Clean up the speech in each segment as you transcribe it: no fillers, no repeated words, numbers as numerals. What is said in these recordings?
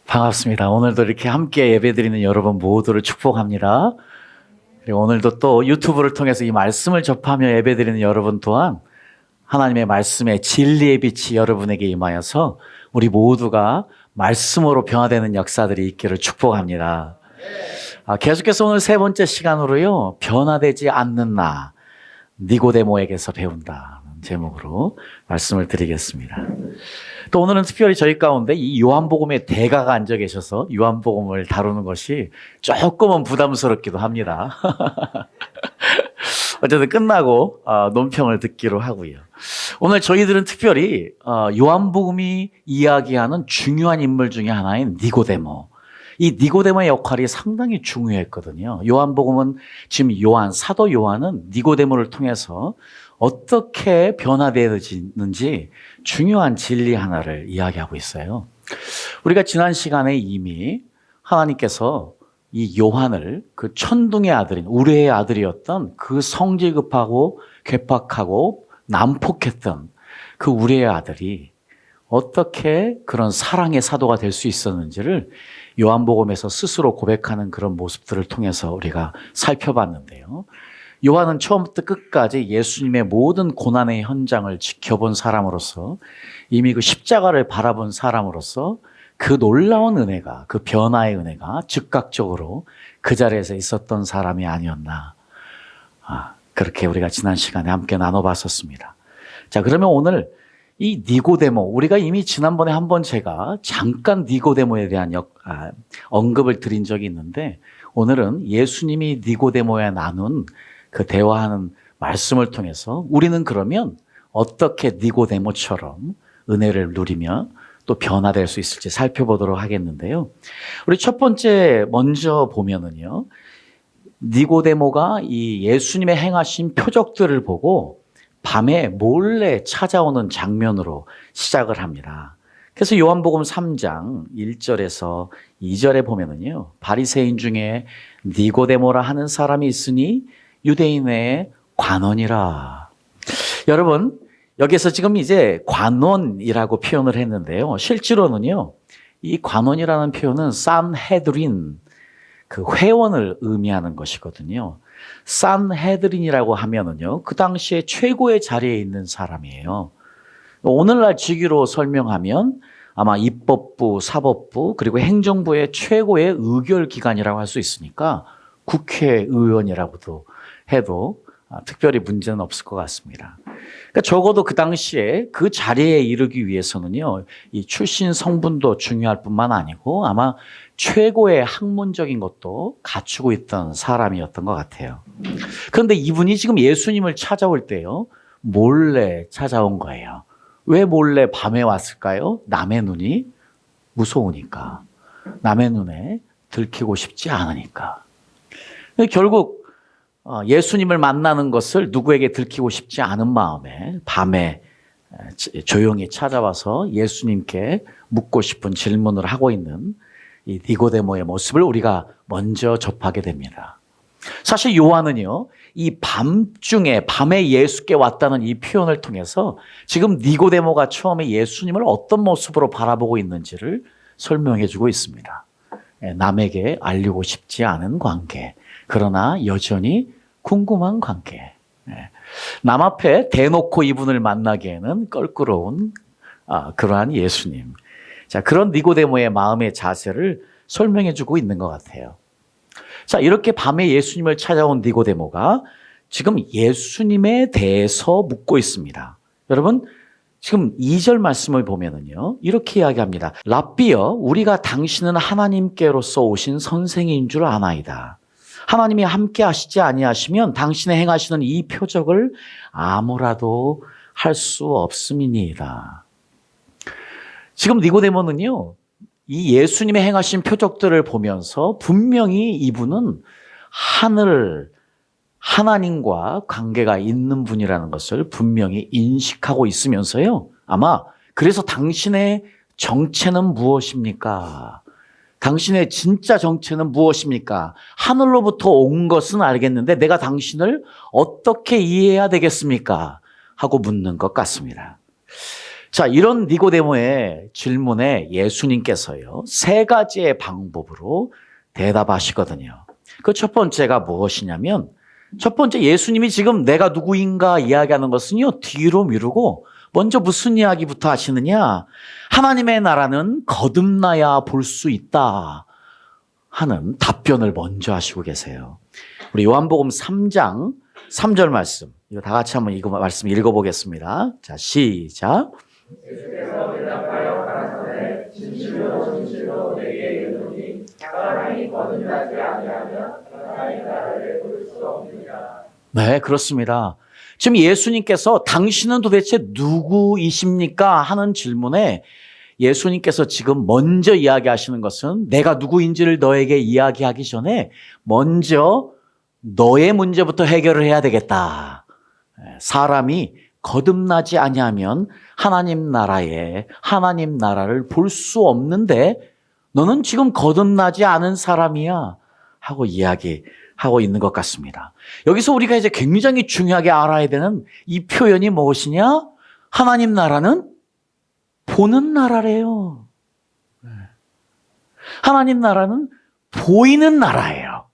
반갑습니다. 오늘도 이렇게 함께 예배드리는 여러분 모두를 축복합니다. 그리고 오늘도 또 유튜브를 통해서 이 말씀을 접하며 예배드리는 여러분 또한 하나님의 말씀의 진리의 빛이 여러분에게 임하여서 우리 모두가 말씀으로 변화되는 역사들이 있기를 축복합니다. 계속해서 오늘 세 번째 시간으로요, 변화되지 않는 나, 니고데모에게서 배운다 제목으로 말씀을 드리겠습니다. 또 오늘은 특별히 저희 가운데 이 요한복음의 대가가 앉아 계셔서 요한복음을 다루는 것이 조금은 부담스럽기도 합니다. 어쨌든 끝나고 논평을 듣기로 하고요. 오늘 저희들은 특별히 요한복음이 이야기하는 중요한 인물 중에 하나인 니고데모. 이 니고데모의 역할이 상당히 중요했거든요. 요한복음은 지금 사도 요한은 니고데모를 통해서 어떻게 변화되어지는지 중요한 진리 하나를 이야기하고 있어요. 우리가 지난 시간에 이미 하나님께서 이 요한을 그 천둥의 아들인 우레의 아들이었던 그 성질급하고 괴팍하고 난폭했던 그 우레의 아들이 어떻게 그런 사랑의 사도가 될 수 있었는지를 요한복음에서 스스로 고백하는 그런 모습들을 통해서 우리가 살펴봤는데요. 요한은 처음부터 끝까지 예수님의 모든 고난의 현장을 지켜본 사람으로서 이미 그 십자가를 바라본 사람으로서 그 놀라운 은혜가, 그 변화의 은혜가 즉각적으로 그 자리에서 있었던 사람이 아니었나. 그렇게 우리가 지난 시간에 함께 나눠봤었습니다. 자, 그러면 오늘 이 니고데모, 우리가 이미 지난번에 한번 제가 잠깐 니고데모에 대한 언급을 드린 적이 있는데 오늘은 예수님이 니고데모에 나눈 그 대화하는 말씀을 통해서 우리는 그러면 어떻게 니고데모처럼 은혜를 누리며 또 변화될 수 있을지 살펴보도록 하겠는데요. 우리 첫 번째 먼저 보면은요, 니고데모가 이 예수님의 행하신 표적들을 보고 밤에 몰래 찾아오는 장면으로 시작을 합니다. 그래서 요한복음 3장 1절에서 2절에 보면은요, 바리새인 중에 니고데모라 하는 사람이 있으니 유대인의 관원이라. 여러분, 여기서 지금 이제 관원이라고 표현을 했는데요. 실제로는요, 이 관원이라는 표현은 산헤드린, 그 회원을 의미하는 것이거든요. 산헤드린이라고 하면은요, 그 당시에 최고의 자리에 있는 사람이에요. 오늘날 직위로 설명하면 아마 입법부, 사법부, 그리고 행정부의 최고의 의결 기관이라고 할 수 있으니까 국회의원이라고도 해도 특별히 문제는 없을 것 같습니다. 그러니까 적어도 그 당시에 그 자리에 이르기 위해서는요, 이 출신 성분도 중요할 뿐만 아니고 아마 최고의 학문적인 것도 갖추고 있던 사람이었던 것 같아요. 그런데 이분이 지금 예수님을 찾아올 때요, 몰래 찾아온 거예요. 왜 몰래 밤에 왔을까요? 남의 눈이 무서우니까. 남의 눈에 들키고 싶지 않으니까. 결국 예수님을 만나는 것을 누구에게 들키고 싶지 않은 마음에 밤에 조용히 찾아와서 예수님께 묻고 싶은 질문을 하고 있는 이 니고데모의 모습을 우리가 먼저 접하게 됩니다. 사실 요한은요, 이 밤중에 밤에 예수께 왔다는 이 표현을 통해서 지금 니고데모가 처음에 예수님을 어떤 모습으로 바라보고 있는지를 설명해 주고 있습니다. 남에게 알리고 싶지 않은 관계, 그러나 여전히 궁금한 관계. 남 앞에 대놓고 이분을 만나기에는 껄끄러운 그러한 예수님. 자, 그런 니고데모의 마음의 자세를 설명해 주고 있는 것 같아요. 자, 이렇게 밤에 예수님을 찾아온 니고데모가 지금 예수님에 대해서 묻고 있습니다. 여러분, 지금 2절 말씀을 보면은요, 이렇게 이야기합니다. 랍비여, 우리가 당신은 하나님께로서 오신 선생인 줄 아나이다. 하나님이 함께 하시지 아니하시면 당신의 행하시는 이 표적을 아무라도 할 수 없음이니이다. 지금 니고데모는요, 이 예수님의 행하신 표적들을 보면서 분명히 이분은 하나님과 관계가 있는 분이라는 것을 분명히 인식하고 있으면서요, 아마 그래서 당신의 정체는 무엇입니까? 당신의 진짜 정체는 무엇입니까? 하늘로부터 온 것은 알겠는데 내가 당신을 어떻게 이해해야 되겠습니까? 하고 묻는 것 같습니다. 자, 이런 니고데모의 질문에 예수님께서요, 세 가지의 방법으로 대답하시거든요. 그 첫 번째가 무엇이냐면, 첫 번째 예수님이 지금 내가 누구인가 이야기하는 것은요, 뒤로 미루고 먼저 무슨 이야기부터 하시느냐? 하나님의 나라는 거듭나야 볼 수 있다 하는 답변을 먼저 하시고 계세요. 우리 요한복음 3장 3절 말씀, 이거 다 같이 한번 이거 말씀 읽어보겠습니다. 자, 시작. 예수께서 대답하여 가라사대 진실로 진실로 내게 이르노니 사람이 거듭나지 아니하면 하나님의 나라를 볼 수 없느니라. 네, 그렇습니다. 지금 예수님께서 당신은 도대체 누구이십니까? 하는 질문에 예수님께서 지금 먼저 이야기하시는 것은 내가 누구인지를 너에게 이야기하기 전에 먼저 너의 문제부터 해결을 해야 되겠다. 사람이 거듭나지 아니하면 하나님 나라를 볼 수 없는데 너는 지금 거듭나지 않은 사람이야 하고 이야기하고 있는 것 같습니다. 여기서 우리가 이제 굉장히 중요하게 알아야 되는 이 표현이 무엇이냐? 하나님 나라는 보는 나라래요. 하나님 나라는 보이는 나라예요.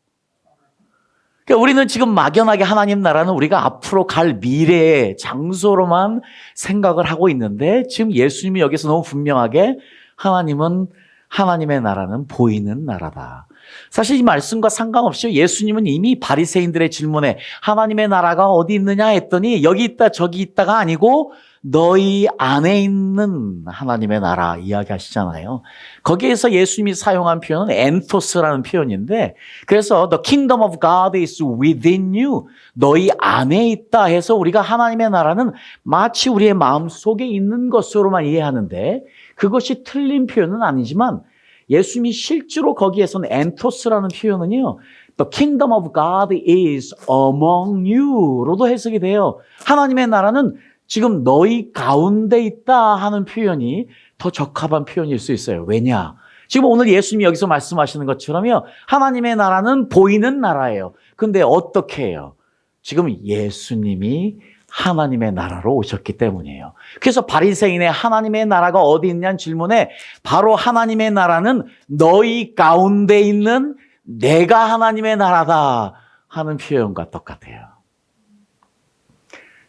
그러니까 우리는 지금 막연하게 하나님 나라는 우리가 앞으로 갈 미래의 장소로만 생각을 하고 있는데 지금 예수님이 여기서 너무 분명하게 하나님의 나라는 보이는 나라다. 사실 이 말씀과 상관없이 예수님은 이미 바리새인들의 질문에 하나님의 나라가 어디 있느냐 했더니 여기 있다 저기 있다가 아니고 너희 안에 있는 하나님의 나라 이야기하시잖아요. 거기에서 예수님이 사용한 표현은 엔토스라는 표현인데 그래서 The kingdom of God is within you. 너희 안에 있다 해서 우리가 하나님의 나라는 마치 우리의 마음속에 있는 것으로만 이해하는데 그것이 틀린 표현은 아니지만 예수님이 실제로 거기에서는 엔토스라는 표현은요. The kingdom of God is among you로도 해석이 돼요. 하나님의 나라는 지금 너희 가운데 있다 하는 표현이 더 적합한 표현일 수 있어요. 왜냐? 지금 오늘 예수님이 여기서 말씀하시는 것처럼요. 하나님의 나라는 보이는 나라예요. 근데 어떻게 해요? 지금 예수님이 하나님의 나라로 오셨기 때문이에요. 그래서 바리새인의 하나님의 나라가 어디 있냐는 질문에 바로 하나님의 나라는 너희 가운데 있는 내가 하나님의 나라다 하는 표현과 똑같아요.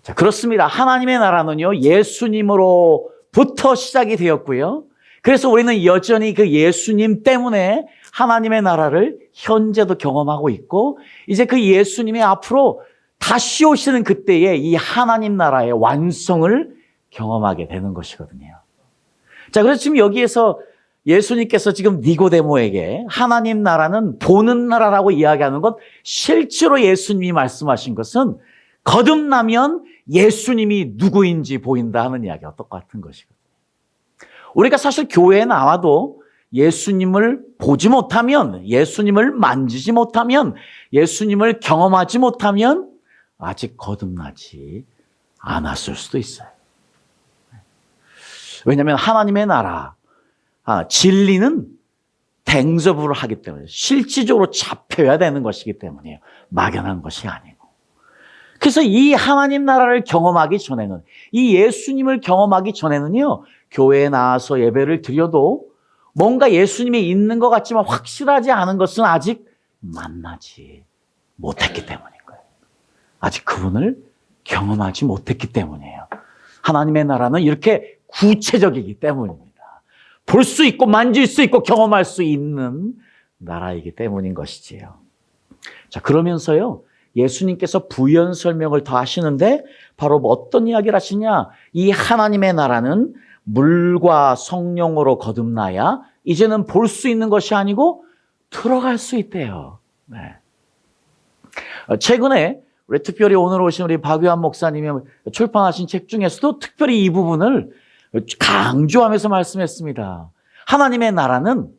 자, 그렇습니다. 하나님의 나라는요, 예수님으로부터 시작이 되었고요. 그래서 우리는 여전히 그 예수님 때문에 하나님의 나라를 현재도 경험하고 있고, 이제 그 예수님이 앞으로 다시 오시는 그때에 이 하나님 나라의 완성을 경험하게 되는 것이거든요. 자, 그래서 지금 여기에서 예수님께서 지금 니고데모에게 하나님 나라는 보는 나라라고 이야기하는 것, 실제로 예수님이 말씀하신 것은 거듭나면 예수님이 누구인지 보인다 하는 이야기와 똑같은 것이거든요. 우리가 사실 교회에 나와도 예수님을 보지 못하면, 예수님을 만지지 못하면, 예수님을 경험하지 못하면 아직 거듭나지 않았을 수도 있어요. 왜냐하면 하나님의 나라, 진리는 탱저블을 하기 때문에 실질적으로 잡혀야 되는 것이기 때문이에요. 막연한 것이 아니고. 그래서 이 하나님 나라를 경험하기 전에는, 이 예수님을 경험하기 전에는요, 교회에 나와서 예배를 드려도 뭔가 예수님이 있는 것 같지만 확실하지 않은 것은 아직 만나지 못했기 때문인 거예요. 아직 그분을 경험하지 못했기 때문이에요. 하나님의 나라는 이렇게 구체적이기 때문입니다. 볼 수 있고 만질 수 있고 경험할 수 있는 나라이기 때문인 것이지요. 자, 그러면서요, 예수님께서 부연 설명을 더 하시는데 바로 어떤 이야기를 하시냐? 이 하나님의 나라는 물과 성령으로 거듭나야 이제는 볼 수 있는 것이 아니고 들어갈 수 있대요. 네. 최근에 우리 특별히 오늘 오신 우리 박유한 목사님이 출판하신 책 중에서도 특별히 이 부분을 강조하면서 말씀했습니다. 하나님의 나라는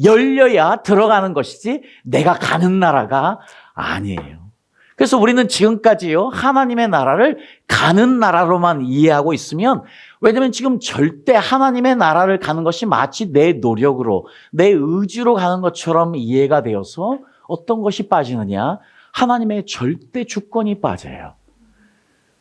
열려야 들어가는 것이지 내가 가는 나라가 아니에요. 그래서 우리는 지금까지요, 하나님의 나라를 가는 나라로만 이해하고 있으면, 왜냐하면 지금 절대 하나님의 나라를 가는 것이 마치 내 노력으로, 내 의지로 가는 것처럼 이해가 되어서 어떤 것이 빠지느냐? 하나님의 절대 주권이 빠져요.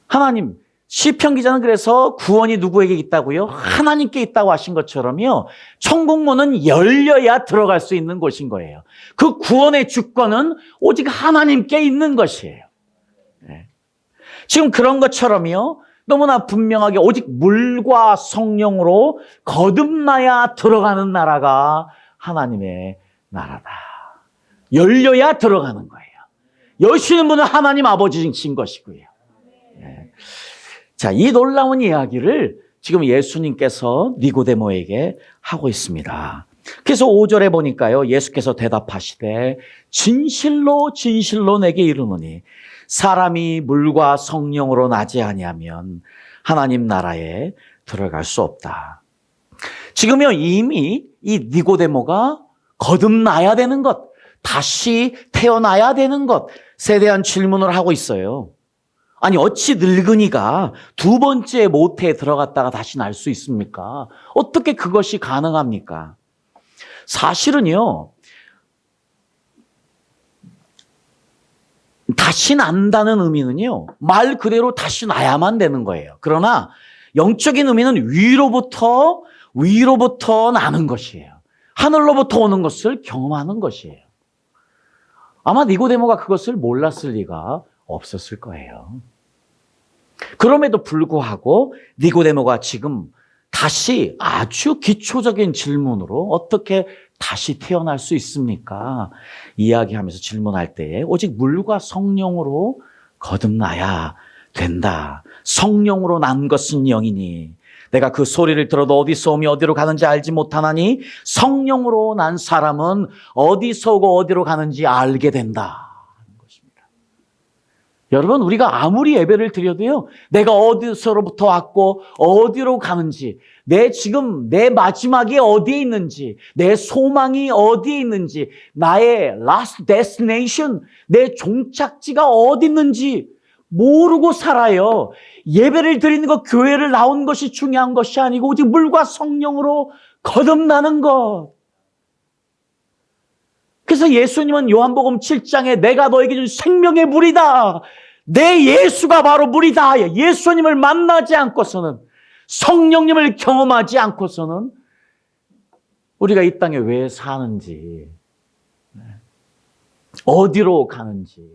하나님, 시편 기자는 그래서 구원이 누구에게 있다고요? 하나님께 있다고 하신 것처럼요. 천국문은 열려야 들어갈 수 있는 곳인 거예요. 그 구원의 주권은 오직 하나님께 있는 것이에요. 네. 지금 그런 것처럼요. 너무나 분명하게 오직 물과 성령으로 거듭나야 들어가는 나라가 하나님의 나라다. 열려야 들어가는 거예요. 여시는 분은 하나님 아버지신 것이고요. 네. 자, 이 놀라운 이야기를 지금 예수님께서 니고데모에게 하고 있습니다. 그래서 5절에 보니까요. 예수께서 대답하시되 진실로 진실로 내게 이르노니 사람이 물과 성령으로 나지 아니하면 하나님 나라에 들어갈 수 없다. 지금요 이미 이 니고데모가 거듭나야 되는 것, 다시 태어나야 되는 것에 대한 질문을 하고 있어요. 아니 어찌 늙은이가 두 번째 모태에 들어갔다가 다시 날 수 있습니까? 어떻게 그것이 가능합니까? 사실은요. 다시 난다는 의미는요. 말 그대로 다시 나야만 되는 거예요. 그러나 영적인 의미는 위로부터 나는 것이에요. 하늘로부터 오는 것을 경험하는 것이에요. 아마 니고데모가 그것을 몰랐을 리가 없었을 거예요. 그럼에도 불구하고 니고데모가 지금 다시 아주 기초적인 질문으로 어떻게 다시 태어날 수 있습니까? 이야기하면서 질문할 때에 오직 물과 성령으로 거듭나야 된다. 성령으로 난 것은 영이니 내가 그 소리를 들어도 어디서 오며 어디로 가는지 알지 못하나니 성령으로 난 사람은 어디서 오고 어디로 가는지 알게 된다. 여러분, 우리가 아무리 예배를 드려도요, 내가 어디서로부터 왔고, 어디로 가는지, 내 마지막이 어디에 있는지, 내 소망이 어디에 있는지, 나의 last destination, 내 종착지가 어디 있는지 모르고 살아요. 예배를 드리는 것, 교회를 나온 것이 중요한 것이 아니고, 오직 물과 성령으로 거듭나는 것. 그래서 예수님은 요한복음 7장에 내가 너에게 준 생명의 물이다. 내 예수가 바로 물이다. 예수님을 만나지 않고서는, 성령님을 경험하지 않고서는 우리가 이 땅에 왜 사는지, 어디로 가는지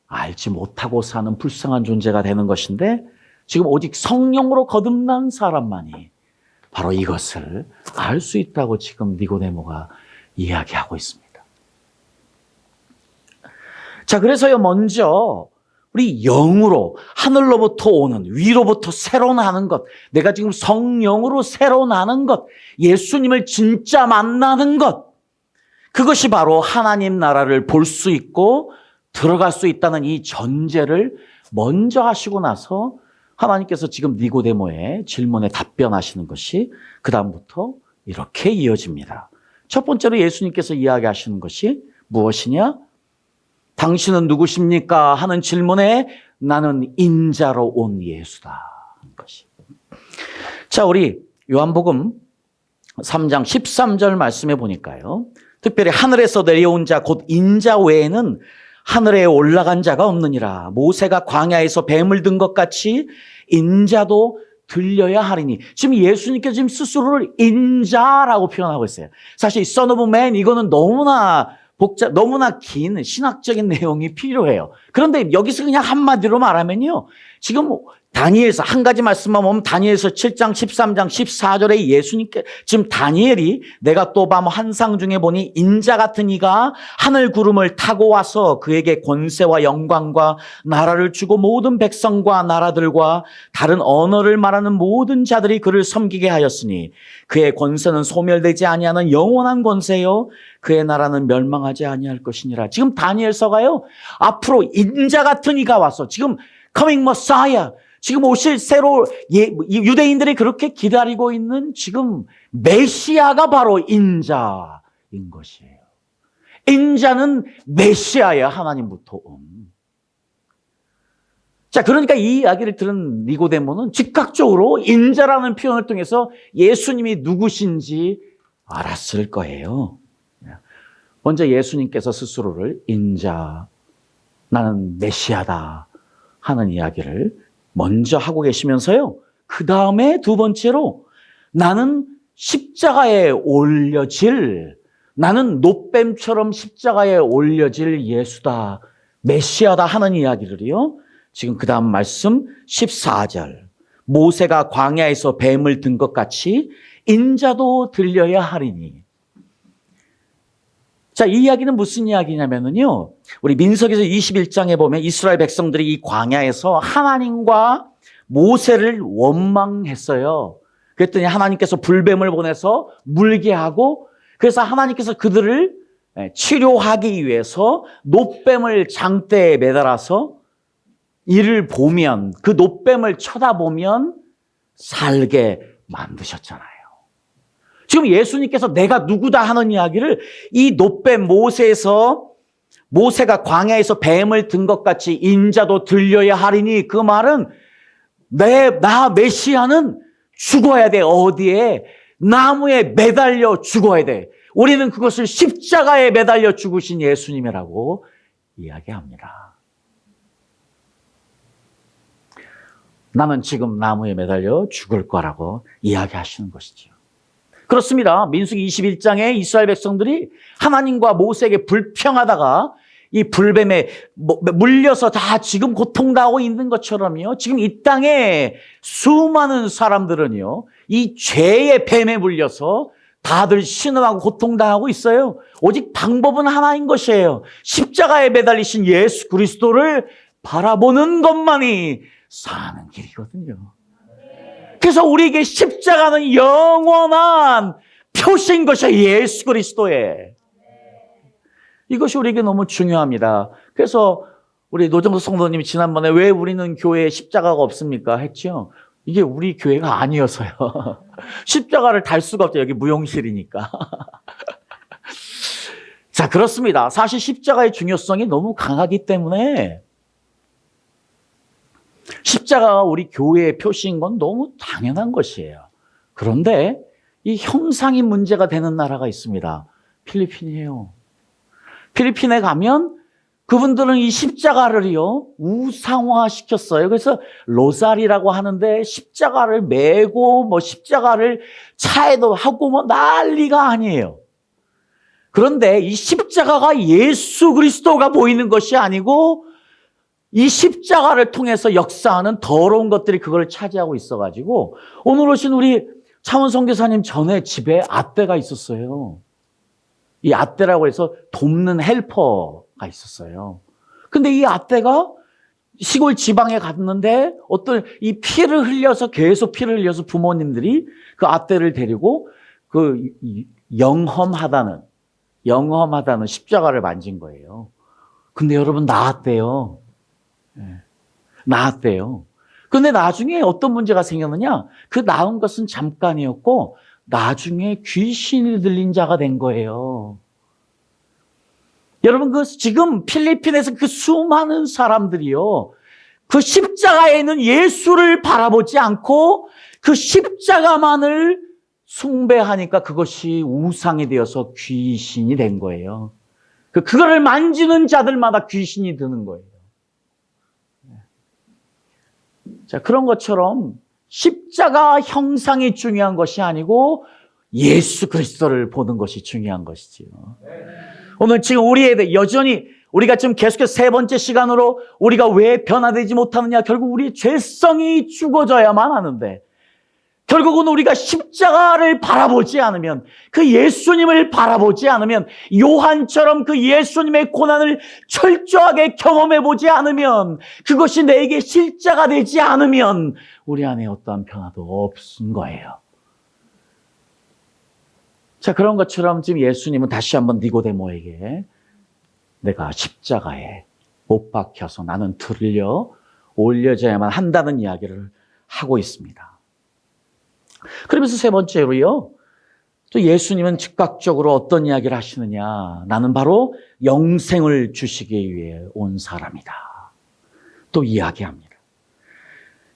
알지 못하고 사는 불쌍한 존재가 되는 것인데, 지금 오직 성령으로 거듭난 사람만이 바로 이것을 알 수 있다고 지금 니고데모가 이야기하고 있습니다. 자, 그래서요, 먼저 우리 영으로 하늘로부터 오는, 위로부터 새로 나는 것, 내가 지금 성령으로 새로 나는 것, 예수님을 진짜 만나는 것, 그것이 바로 하나님 나라를 볼 수 있고 들어갈 수 있다는 이 전제를 먼저 하시고 나서 하나님께서 지금 니고데모의 질문에 답변하시는 것이 그 다음부터 이렇게 이어집니다. 첫 번째로 예수님께서 이야기하시는 것이 무엇이냐? 당신은 누구십니까? 하는 질문에 나는 인자로 온 예수다 하는 것이. 자, 우리 요한복음 3장 13절 말씀해 보니까요. 특별히 하늘에서 내려온 자 곧 인자 외에는 하늘에 올라간 자가 없느니라. 모세가 광야에서 뱀을 든 것 같이 인자도 들려야 하리니. 지금 예수님께서 지금 스스로를 인자라고 표현하고 있어요. 사실 Son of Man 이거는 너무나 긴 신학적인 내용이 필요해요. 그런데 여기서 그냥 한마디로 말하면요. 지금 다니엘서 한 가지 말씀만 보면 다니엘서 7장, 13장, 14절에 예수님께 지금 다니엘이 내가 또 밤 환상 중에 보니 인자 같은 이가 하늘 구름을 타고 와서 그에게 권세와 영광과 나라를 주고 모든 백성과 나라들과 다른 언어를 말하는 모든 자들이 그를 섬기게 하였으니 그의 권세는 소멸되지 아니하는 영원한 권세요 그의 나라는 멸망하지 아니할 것이니라. 지금 다니엘서가요. 앞으로 인자 같은 이가 와서 지금 coming Messiah 지금 오실 유대인들이 그렇게 기다리고 있는 지금 메시아가 바로 인자인 것이에요. 인자는 메시아예요. 하나님부터 온. 자, 그러니까 이 이야기를 들은 니고데모는 즉각적으로 인자라는 표현을 통해서 예수님이 누구신지 알았을 거예요. 먼저 예수님께서 스스로를 인자, 나는 메시아다 하는 이야기를 먼저 하고 계시면서요. 그 다음에 두 번째로 나는 십자가에 올려질, 나는 놋뱀처럼 십자가에 올려질 예수다, 메시아다 하는 이야기를요. 지금 그 다음 말씀 14절. 모세가 광야에서 뱀을 든 것 같이 인자도 들려야 하리니. 자, 이 이야기는 무슨 이야기냐면요. 우리 민석에서 21장에 보면 이스라엘 백성들이 이 광야에서 하나님과 모세를 원망했어요. 그랬더니 하나님께서 불뱀을 보내서 물게 하고, 그래서 하나님께서 그들을 치료하기 위해서 놋뱀을 장대에 매달아서 이를 보면, 그 놋뱀을 쳐다보면 살게 만드셨잖아요. 지금 예수님께서 내가 누구다 하는 이야기를 이 놋뱀 모세가 광야에서 뱀을 든 것 같이 인자도 들려야 하리니, 그 말은 나 메시아는 죽어야 돼. 어디에? 나무에 매달려 죽어야 돼. 우리는 그것을 십자가에 매달려 죽으신 예수님이라고 이야기합니다. 나는 지금 나무에 매달려 죽을 거라고 이야기하시는 것이죠. 그렇습니다. 민수기 21장에 이스라엘 백성들이 하나님과 모세에게 불평하다가 이 불뱀에 물려서 다 지금 고통당하고 있는 것처럼요. 지금 이 땅에 수많은 사람들은요, 이 죄의 뱀에 물려서 다들 신음하고 고통당하고 있어요. 오직 방법은 하나인 것이에요. 십자가에 매달리신 예수 그리스도를 바라보는 것만이 사는 길이거든요. 그래서 우리에게 십자가는 영원한 표시인 것이에요. 예수 그리스도의. 이것이 우리에게 너무 중요합니다. 그래서 우리 노정석 성도님이 지난번에 왜 우리는 교회에 십자가가 없습니까? 했죠. 이게 우리 교회가 아니어서요. 십자가를 달 수가 없죠. 여기 무용실이니까. 자, 그렇습니다. 사실 십자가의 중요성이 너무 강하기 때문에 십자가가 우리 교회의 표시인 건 너무 당연한 것이에요. 그런데 이 형상이 문제가 되는 나라가 있습니다. 필리핀이에요. 필리핀에 가면 그분들은 이 십자가를요, 우상화 시켰어요. 그래서 로사리라고 하는데 십자가를 메고 십자가를 차에도 하고 난리가 아니에요. 그런데 이 십자가가 예수 그리스도가 보이는 것이 아니고 이 십자가를 통해서 역사하는 더러운 것들이 그걸 차지하고 있어가지고 오늘 오신 우리 차원 선교사님 전에 집에 아떼가 있었어요. 이 아떼라고 해서 돕는 헬퍼가 있었어요. 근데 이 아떼가 시골 지방에 갔는데 어떤 이 피를 흘려서 계속 피를 흘려서 부모님들이 그 아떼를 데리고 그 영험하다는 십자가를 만진 거예요. 근데 여러분 나았대요. 나았대요. 근데 나중에 어떤 문제가 생겼느냐? 그 나은 것은 잠깐이었고 나중에 귀신이 들린 자가 된 거예요. 여러분, 지금 필리핀에서 그 수많은 사람들이요, 그 십자가에 있는 예수를 바라보지 않고 그 십자가만을 숭배하니까 그것이 우상이 되어서 귀신이 된 거예요. 그거를 만지는 자들마다 귀신이 드는 거예요. 자, 그런 것처럼 십자가 형상이 중요한 것이 아니고 예수 그리스도를 보는 것이 중요한 것이지요. 오늘 지금 여전히 우리가 지금 계속해서 세 번째 시간으로 우리가 왜 변화되지 못하느냐, 결국 우리의 죄성이 죽어져야만 하는데, 결국은 우리가 십자가를 바라보지 않으면, 그 예수님을 바라보지 않으면, 요한처럼 그 예수님의 고난을 철저하게 경험해보지 않으면, 그것이 내게 실자가 되지 않으면 우리 안에 어떠한 변화도 없은 거예요. 자, 그런 것처럼 지금 예수님은 다시 한번 니고데모에게 내가 십자가에 못 박혀서 나는 들려 올려져야만 한다는 이야기를 하고 있습니다. 그러면서 세 번째로요, 또 예수님은 즉각적으로 어떤 이야기를 하시느냐. 나는 바로 영생을 주시기 위해 온 사람이다. 또 이야기합니다.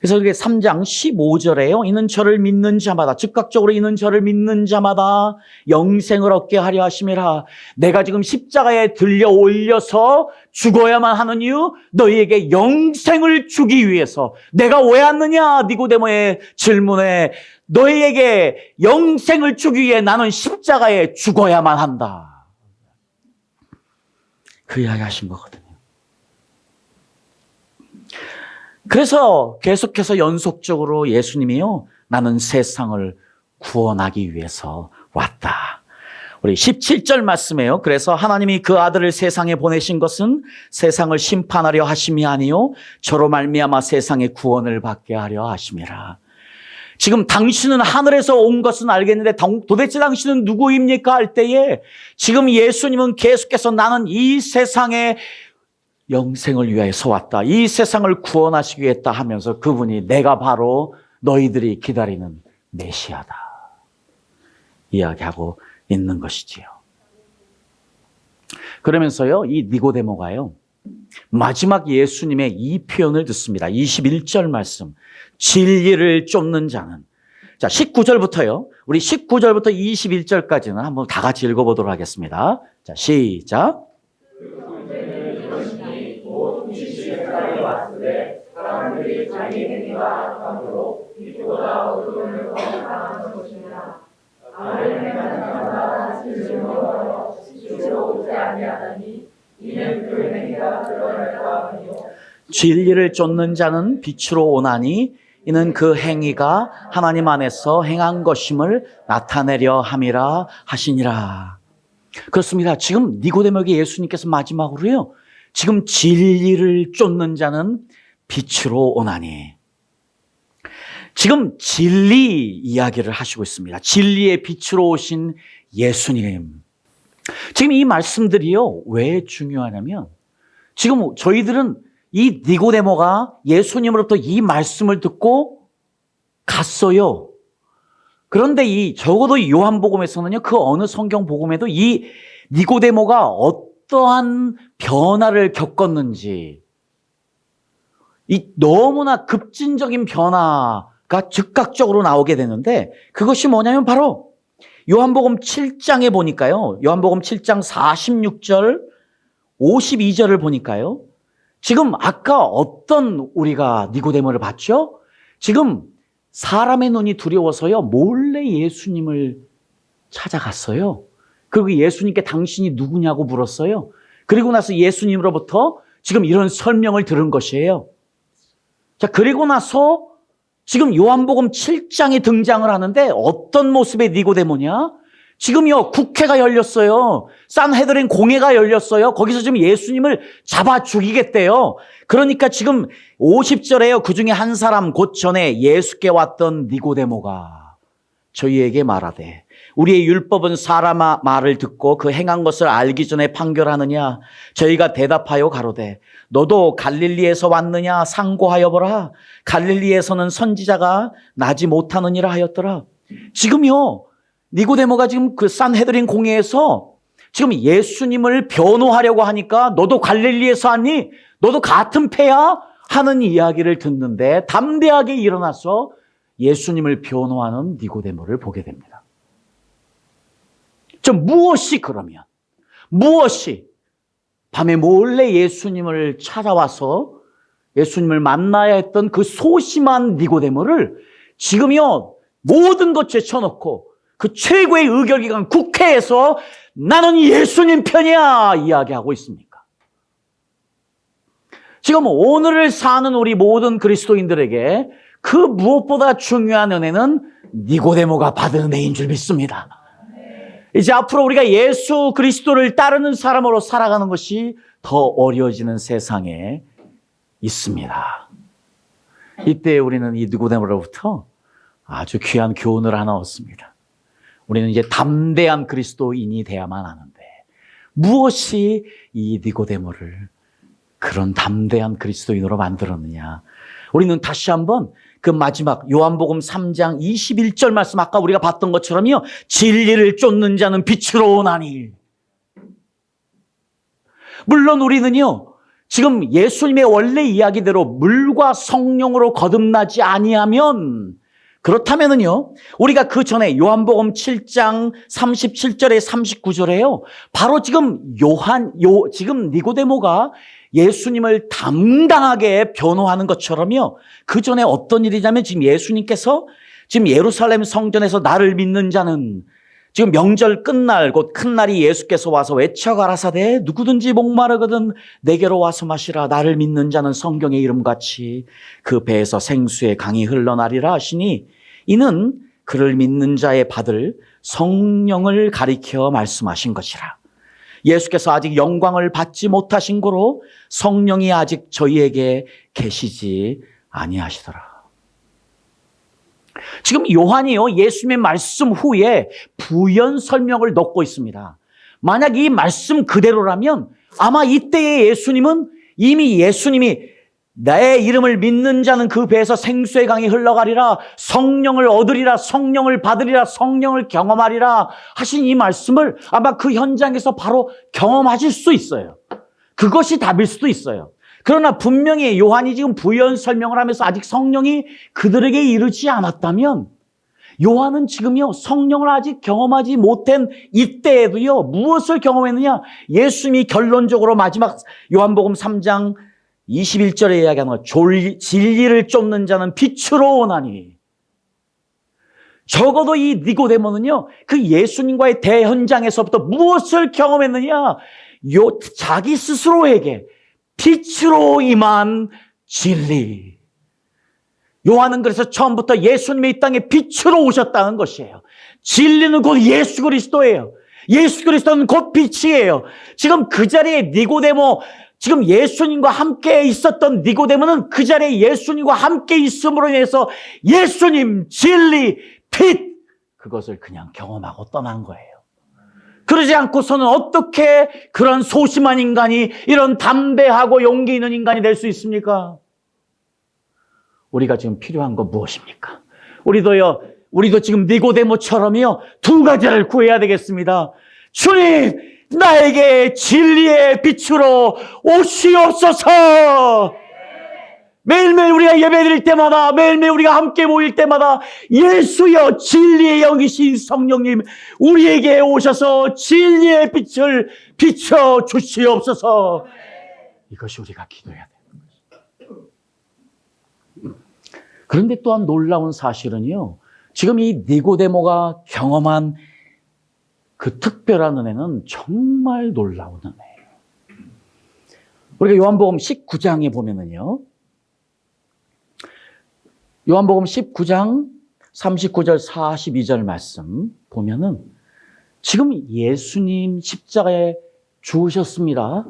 그래서 이게 3장 15절에요. 이는 저를 믿는 자마다, 즉각적으로 이는 저를 믿는 자마다 영생을 얻게 하려 하심이라. 내가 지금 십자가에 들려 올려서 죽어야만 하는 이유, 너희에게 영생을 주기 위해서. 내가 왜 왔느냐? 니고데모의 질문에 너희에게 영생을 주기 위해 나는 십자가에 죽어야만 한다. 그 이야기 하신 거거든요. 그래서 계속해서 연속적으로 예수님이요, 나는 세상을 구원하기 위해서 왔다. 우리 17절 말씀에요. 그래서 하나님이 그 아들을 세상에 보내신 것은 세상을 심판하려 하심이 아니요 저로 말미암아 세상의 구원을 받게 하려 하심이라. 지금 당신은 하늘에서 온 것은 알겠는데 도대체 당신은 누구입니까? 할 때에 지금 예수님은 계속해서 나는 이 세상에 영생을 위하여서 왔다. 이 세상을 구원하시기 위해 했다 하면서 그분이 내가 바로 너희들이 기다리는 메시아다. 이야기하고 있는 것이지요. 그러면서요, 이 니고데모가요, 마지막 예수님의 이 표현을 듣습니다. 21절 말씀. 진리를 쫓는 자는. 자, 19절부터요. 우리 19절부터 21절까지는 한번 다 같이 읽어보도록 하겠습니다. 자, 시작. 사람들이 자기 행위가 악함으로 빛보다 어두움을 당하는 것이니라. 아를 행하는 자마다 진실로 오지 아니하나니 이는 그 행위가 드러날까 하니요. 진리를 쫓는 자는 빛으로 오나니 이는 그 행위가 하나님 안에서 행한 것임을 나타내려 함이라 하시니라. 그렇습니다. 지금 니고데모에게 예수님께서 마지막으로요, 지금 진리를 쫓는 자는 빛으로 오나니. 지금 진리 이야기를 하시고 있습니다. 진리의 빛으로 오신 예수님. 지금 이 말씀들이요, 왜 중요하냐면 지금 저희들은 이 니고데모가 예수님으로부터 이 말씀을 듣고 갔어요. 그런데 적어도 요한복음에서는요, 그 어느 성경 복음에도 이 니고데모가 어떠한 변화를 겪었는지, 이 너무나 급진적인 변화가 즉각적으로 나오게 되는데, 그것이 뭐냐면 바로 요한복음 7장에 보니까요, 요한복음 7장 46절, 52절을 보니까요, 지금 아까 어떤 우리가 니고데모를 봤죠? 지금 사람의 눈이 두려워서요, 몰래 예수님을 찾아갔어요. 그리고 예수님께 당신이 누구냐고 물었어요. 그리고 나서 예수님으로부터 지금 이런 설명을 들은 것이에요. 자, 그리고 나서 지금 요한복음 7장에 등장을 하는데 어떤 모습의 니고데모냐? 지금요, 국회가 열렸어요. 산헤드린 공회가 열렸어요. 거기서 지금 예수님을 잡아 죽이겠대요. 그러니까 지금 50절에요. 그 중에 한 사람, 곧 전에 예수께 왔던 니고데모가 저희에게 말하되, 우리의 율법은 사람 말을 듣고 그 행한 것을 알기 전에 판결하느냐? 저희가 대답하여 가로되, 너도 갈릴리에서 왔느냐? 상고하여 보라. 갈릴리에서는 선지자가 나지 못하느니라 하였더라. 지금요, 니고데모가 지금 그 산헤드린 공회에서 지금 예수님을 변호하려고 하니까 너도 갈릴리에서 왔니? 너도 같은 패야? 하는 이야기를 듣는데 담대하게 일어나서 예수님을 변호하는 니고데모를 보게 됩니다. 무엇이 그러면? 무엇이 밤에 몰래 예수님을 찾아와서 예수님을 만나야 했던 그 소심한 니고데모를 지금요, 모든 것 제쳐놓고 그 최고의 의결기관 국회에서 나는 예수님 편이야 이야기하고 있습니까? 지금 오늘을 사는 우리 모든 그리스도인들에게 그 무엇보다 중요한 은혜는 니고데모가 받은 은혜인 줄 믿습니다. 이제 앞으로 우리가 예수 그리스도를 따르는 사람으로 살아가는 것이 더 어려워지는 세상에 있습니다. 이때 우리는 이 니고데모로부터 아주 귀한 교훈을 하나 얻습니다. 우리는 이제 담대한 그리스도인이 돼야만 하는데 무엇이 이 니고데모를 그런 담대한 그리스도인으로 만들었느냐? 우리는 다시 한번 그 마지막 요한복음 3장 21절 말씀, 아까 우리가 봤던 것처럼요, 진리를 쫓는 자는 빛으로 오나니. 물론 우리는요, 지금 예수님의 원래 이야기대로 물과 성령으로 거듭나지 아니하면, 그렇다면은요, 우리가 그 전에 요한복음 7장 37절에 39절에요. 바로 지금 지금 니고데모가 예수님을 당당하게 변호하는 것처럼요. 그 전에 어떤 일이냐면 지금 예수님께서 지금 예루살렘 성전에서 나를 믿는 자는 지금 명절 끝날 곧 큰 날이 예수께서 와서 외쳐 가라사대 누구든지 목마르거든 내게로 와서 마시라. 나를 믿는 자는 성경의 이름같이 그 배에서 생수의 강이 흘러나리라 하시니 이는 그를 믿는 자의 받을 성령을 가리켜 말씀하신 것이라. 예수께서 아직 영광을 받지 못하신 고로 성령이 아직 저희에게 계시지 아니하시더라. 지금 요한이요, 예수님의 말씀 후에 부연 설명을 넣고 있습니다. 만약 이 말씀 그대로라면 아마 이때의 예수님은 이미 예수님이 나의 이름을 믿는 자는 그 배에서 생수의 강이 흘러가리라, 성령을 얻으리라, 성령을 받으리라, 성령을 경험하리라 하신 이 말씀을 아마 그 현장에서 바로 경험하실 수 있어요. 그것이 답일 수도 있어요. 그러나 분명히 요한이 지금 부연 설명을 하면서 아직 성령이 그들에게 이르지 않았다면 요한은 지금요, 성령을 아직 경험하지 못한 이때에도요, 무엇을 경험했느냐? 예수님이 결론적으로 마지막 요한복음 3장 21절에 이야기하는 것, 진리를 쫓는 자는 빛으로 오나니. 적어도 이 니고데모는요, 그 예수님과의 대현장에서부터 무엇을 경험했느냐? 자기 스스로에게 빛으로 임한 진리. 요한은 그래서 처음부터 예수님이 이 땅에 빛으로 오셨다는 것이에요. 진리는 곧 예수 그리스도예요. 예수 그리스도는 곧 빛이에요. 지금 그 자리에 니고데모, 지금 예수님과 함께 있었던 니고데모는 그 자리에 예수님과 함께 있음으로 인해서 예수님, 진리, 빛, 그것을 그냥 경험하고 떠난 거예요. 그러지 않고서는 어떻게 그런 소심한 인간이 이런 담대하고 용기 있는 인간이 될 수 있습니까? 우리가 지금 필요한 건 무엇입니까? 우리도 지금 니고데모처럼요, 두 가지를 구해야 되겠습니다. 주님, 나에게 진리의 빛으로 오시옵소서. 매일매일 우리가 예배드릴 때마다, 매일매일 우리가 함께 모일 때마다 예수여, 진리의 영이신 성령님, 우리에게 오셔서 진리의 빛을 비춰 주시옵소서. 이것이 우리가 기도해야 되는 것입니다. 그런데 또한 놀라운 사실은요, 지금 이 니고데모가 경험한 그 특별한 은혜는 정말 놀라운 은혜예요. 우리가 요한복음 19장에 보면은요, 요한복음 19장 39절 42절 말씀 보면은 지금 예수님 십자가에 죽으셨습니다.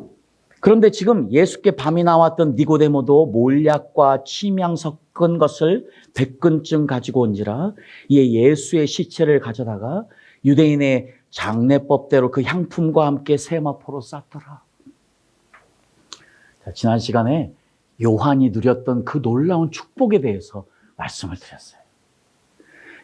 그런데 지금 예수께 밤이 나왔던 니고데모도 몰약과 침향 섞은 것을 100근쯤 가지고 온지라 이에 예수의 시체를 가져다가 유대인의 장례법대로 그 향품과 함께 세마포로 쌌더라. 자, 지난 시간에 요한이 누렸던 그 놀라운 축복에 대해서 말씀을 드렸어요.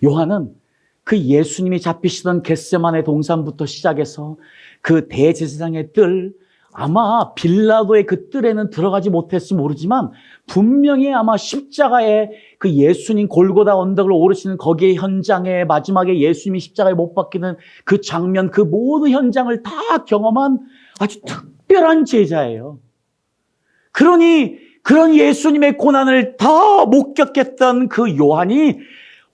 요한은 그 예수님이 잡히시던 겟세마네 동산부터 시작해서 그 대제사장의 뜰, 아마 빌라도의 그 뜰에는 들어가지 못했을지 모르지만 분명히 아마 십자가에 그 예수님 골고다 언덕을 오르시는 거기에 현장에 마지막에 예수님이 십자가에 못 박히는 그 장면, 그 모든 현장을 다 경험한 아주 특별한 제자예요. 그러니 그런 예수님의 고난을 다 목격했던 그 요한이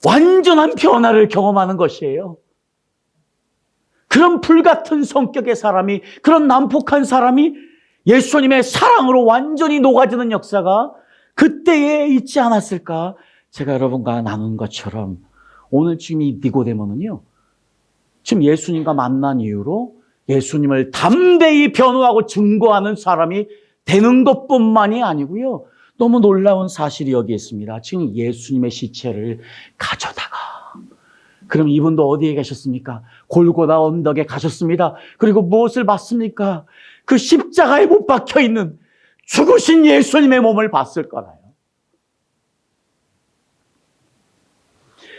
완전한 변화를 경험하는 것이에요. 그런 불같은 성격의 사람이, 그런 난폭한 사람이 예수님의 사랑으로 완전히 녹아지는 역사가 그때에 있지 않았을까? 제가 여러분과 나눈 것처럼 오늘 지금 이 니고데모는요, 지금 예수님과 만난 이후로 예수님을 담대히 변호하고 증거하는 사람이 되는 것뿐만이 아니고요, 너무 놀라운 사실이 여기 있습니다. 지금 예수님의 시체를 가져다가, 그럼 이분도 어디에 계셨습니까? 골고다 언덕에 가셨습니다. 그리고 무엇을 봤습니까? 그 십자가에 못 박혀 있는 죽으신 예수님의 몸을 봤을 거라요.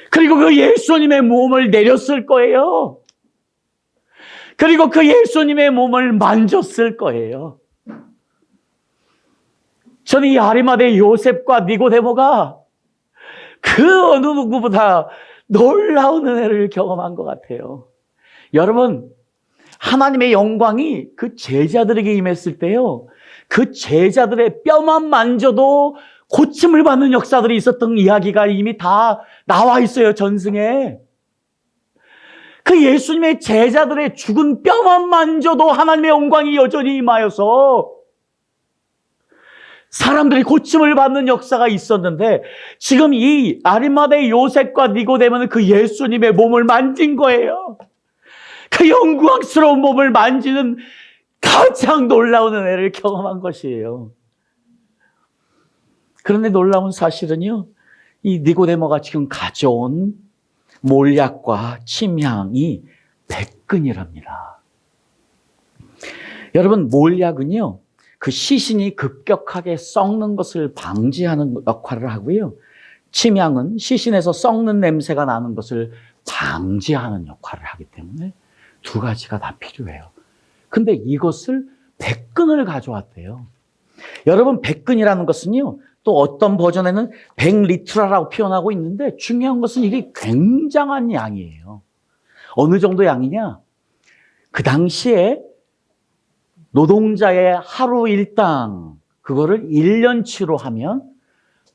그리고 그 예수님의 몸을 내렸을 거예요. 그리고 그 예수님의 몸을 만졌을 거예요. 저는 이 아리마대 요셉과 니고데모가 그 어느 누구보다 놀라운 은혜를 경험한 것 같아요. 여러분, 하나님의 영광이 그 제자들에게 임했을 때요, 그 제자들의 뼈만 만져도 고침을 받는 역사들이 있었던 이야기가 이미 다 나와 있어요, 전승에. 그 예수님의 제자들의 죽은 뼈만 만져도 하나님의 영광이 여전히 임하여서 사람들이 고침을 받는 역사가 있었는데, 지금 이 아리마대 요셉과 니고데모는 그 예수님의 몸을 만진 거예요. 그 영광스러운 몸을 만지는 가장 놀라운 은혜를 경험한 것이에요. 그런데 놀라운 사실은요, 이 니고데모가 지금 가져온 몰약과 침향이 백근이랍니다. 여러분, 몰약은요, 그 시신이 급격하게 썩는 것을 방지하는 역할을 하고요, 침향은 시신에서 썩는 냄새가 나는 것을 방지하는 역할을 하기 때문에 두 가지가 다 필요해요. 근데 이것을 백근을 가져왔대요. 여러분, 백근이라는 것은요, 또 어떤 버전에는 100리트라라고 표현하고 있는데, 중요한 것은 이게 굉장한 양이에요. 어느 정도 양이냐? 그 당시에 노동자의 하루 일당, 그거를 1년치로 하면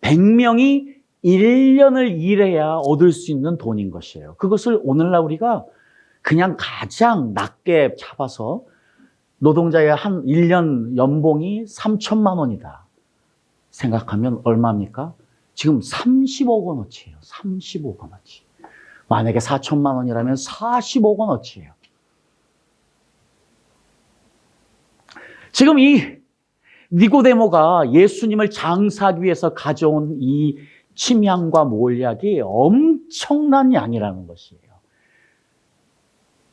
100명이 1년을 일해야 얻을 수 있는 돈인 것이에요. 그것을 오늘날 우리가 그냥 가장 낮게 잡아서 노동자의 한 1년 연봉이 3천만 원이다 생각하면 얼마입니까? 지금 30억 원어치예요. 30억 원어치. 만약에 4천만 원이라면 40억 원어치예요. 지금 이 니고데모가 예수님을 장사하기 위해서 가져온 이 침향과 몰약이 엄청난 양이라는 것이에요.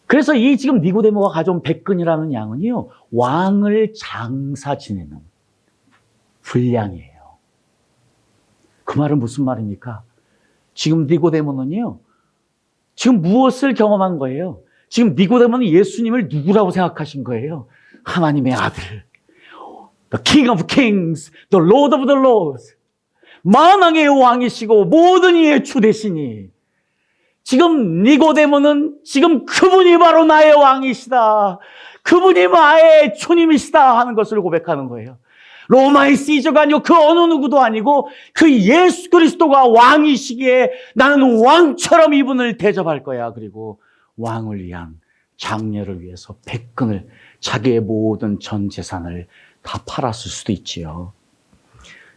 그래서 이 지금 니고데모가 가져온 백근이라는 양은요, 왕을 장사 지내는 분량이에요. 그 말은 무슨 말입니까? 지금 니고데모는요, 지금 무엇을 경험한 거예요? 지금 니고데모는 예수님을 누구라고 생각하신 거예요? 하나님의 아들, The King of Kings, The Lord of the Lords, 만왕의 왕이시고 모든 이의 주 되시니, 지금 니고데모는 지금 그분이 바로 나의 왕이시다, 그분이 나의 주님이시다 하는 것을 고백하는 거예요. 로마의 시저가 아니고 그 어느 누구도 아니고 그 예수 그리스도가 왕이시기에 나는 왕처럼 이분을 대접할 거야. 그리고 왕을 위한 장례를 위해서 백근을, 자기의 모든 전 재산을 다 팔았을 수도 있지요.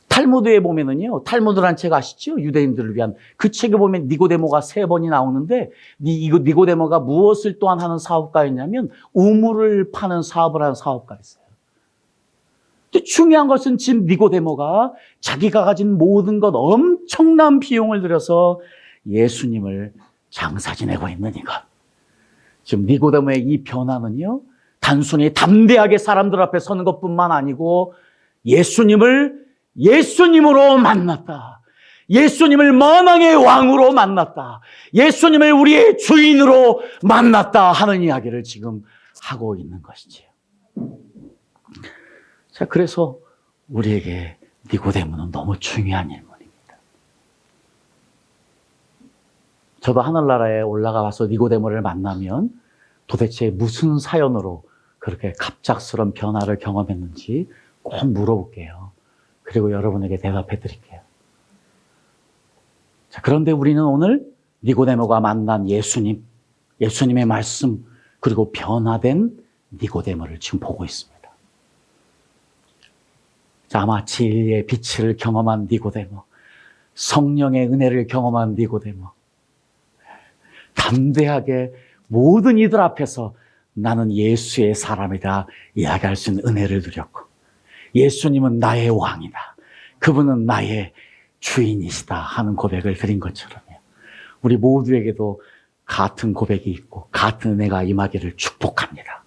탈무드에 보면은요, 탈무드란 책 아시죠? 유대인들을 위한 그 책에 보면 니고데모가 3번이 나오는데, 니고데모가 무엇을 또한 하는 사업가였냐면 우물을 파는 사업을 하는 사업가였어요. 근데 중요한 것은 지금 니고데모가 자기가 가진 모든 것, 엄청난 비용을 들여서 예수님을 장사 지내고 있는 이것. 지금 니고데모의 이 변화는요, 단순히 담대하게 사람들 앞에 서는 것뿐만 아니고 예수님으로 만났다. 예수님을 만왕의 왕으로 만났다. 예수님을 우리의 주인으로 만났다 하는 이야기를 지금 하고 있는 것이지요. 자, 그래서 우리에게 니고데모는 너무 중요한 인물입니다. 저도 하늘나라에 올라가 와서 니고데모를 만나면 도대체 무슨 사연으로 그렇게 갑작스러운 변화를 경험했는지 꼭 물어볼게요. 그리고 여러분에게 대답해 드릴게요. 자, 그런데 우리는 오늘 니고데모가 만난 예수님의 말씀, 그리고 변화된 니고데모를 지금 보고 있습니다. 자, 아마 진리의 빛을 경험한 니고데모, 성령의 은혜를 경험한 니고데모, 담대하게 모든 이들 앞에서 나는 예수의 사람이다 이야기할 수 있는 은혜를 누렸고, 예수님은 나의 왕이다, 그분은 나의 주인이시다 하는 고백을 드린 것처럼요, 우리 모두에게도 같은 고백이 있고 같은 은혜가 임하기를 축복합니다.